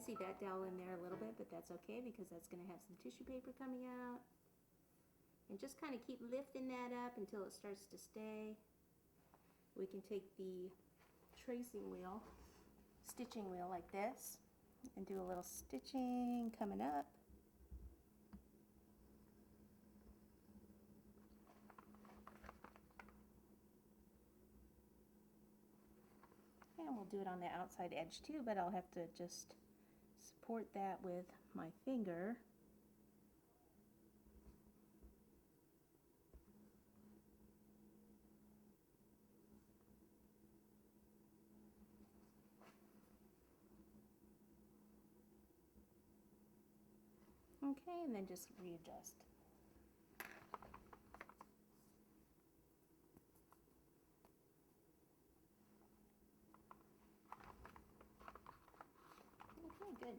see that dowel in there a little bit, but that's okay because that's going to have some tissue paper coming out. And just kind of keep lifting that up until it starts to stay. We can take the tracing wheel, stitching wheel like this, and do a little stitching coming up. And we'll do it on the outside edge too, but I'll have to just support that with my finger. Okay, and then just readjust. Okay, good.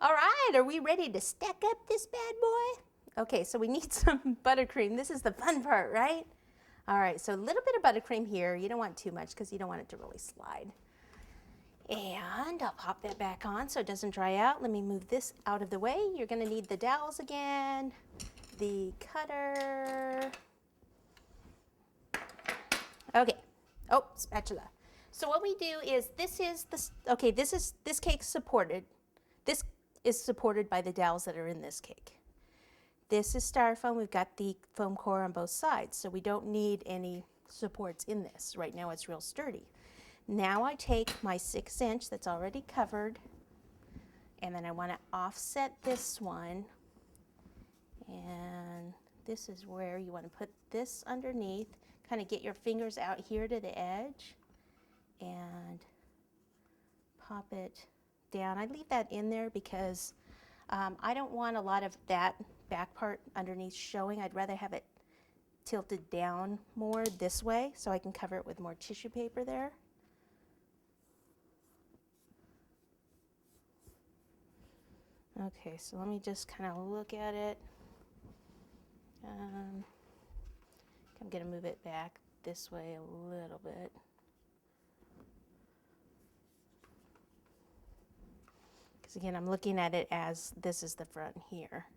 All right, are we ready to stack up this bad boy? Okay, so we need some buttercream. This is the fun part, right? All right, so a little bit of buttercream here. You don't want too much because you don't want it to really slide. And I'll pop that back on so it doesn't dry out. Let me move this out of the way. You're gonna need the dowels again, the cutter. Okay, oh, spatula. So what we do is, this cake's supported. This is supported by the dowels that are in this cake. This is styrofoam. We've got the foam core on both sides, so we don't need any supports in this. Right now it's real sturdy. Now I take my 6-inch that's already covered, and then I want to offset this one, and this is where you want to put this underneath, kind of get your fingers out here to the edge and pop it down. I leave that in there because I don't want a lot of that back part underneath showing. I'd rather have it tilted down more this way so I can cover it with more tissue paper there. Okay, so let me just kind of look at it. I'm going to move it back this way a little bit. Because again, I'm looking at it as this is the front here.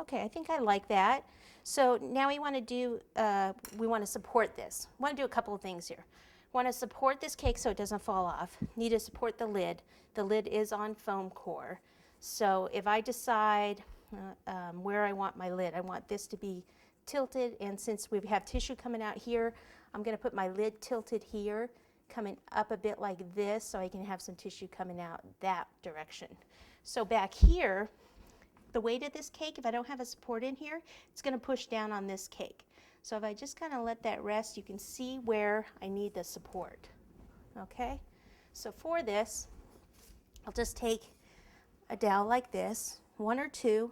Okay, I think I like that. So now we want to support this. We want to do a couple of things here. Want to support this cake so it doesn't fall off. Need to support the lid. The lid is on foam core. So if I decide where I want my lid, I want this to be tilted, and since we have tissue coming out here, I'm going to put my lid tilted here, coming up a bit like this, so I can have some tissue coming out that direction. So back here, the weight of this cake, if I don't have a support in here, it's going to push down on this cake. So if I just kind of let that rest, you can see where I need the support. Okay, so for this, I'll just take a dowel like this, 1 or 2,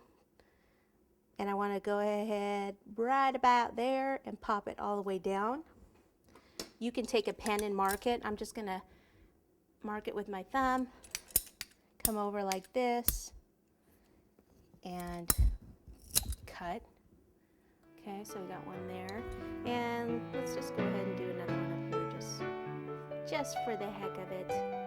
and I want to go ahead right about there and pop it all the way down. You can take a pen and mark it. I'm just going to mark it with my thumb, come over like this, and cut. Okay, so we got one there. And let's just go ahead and do another one up here just for the heck of it.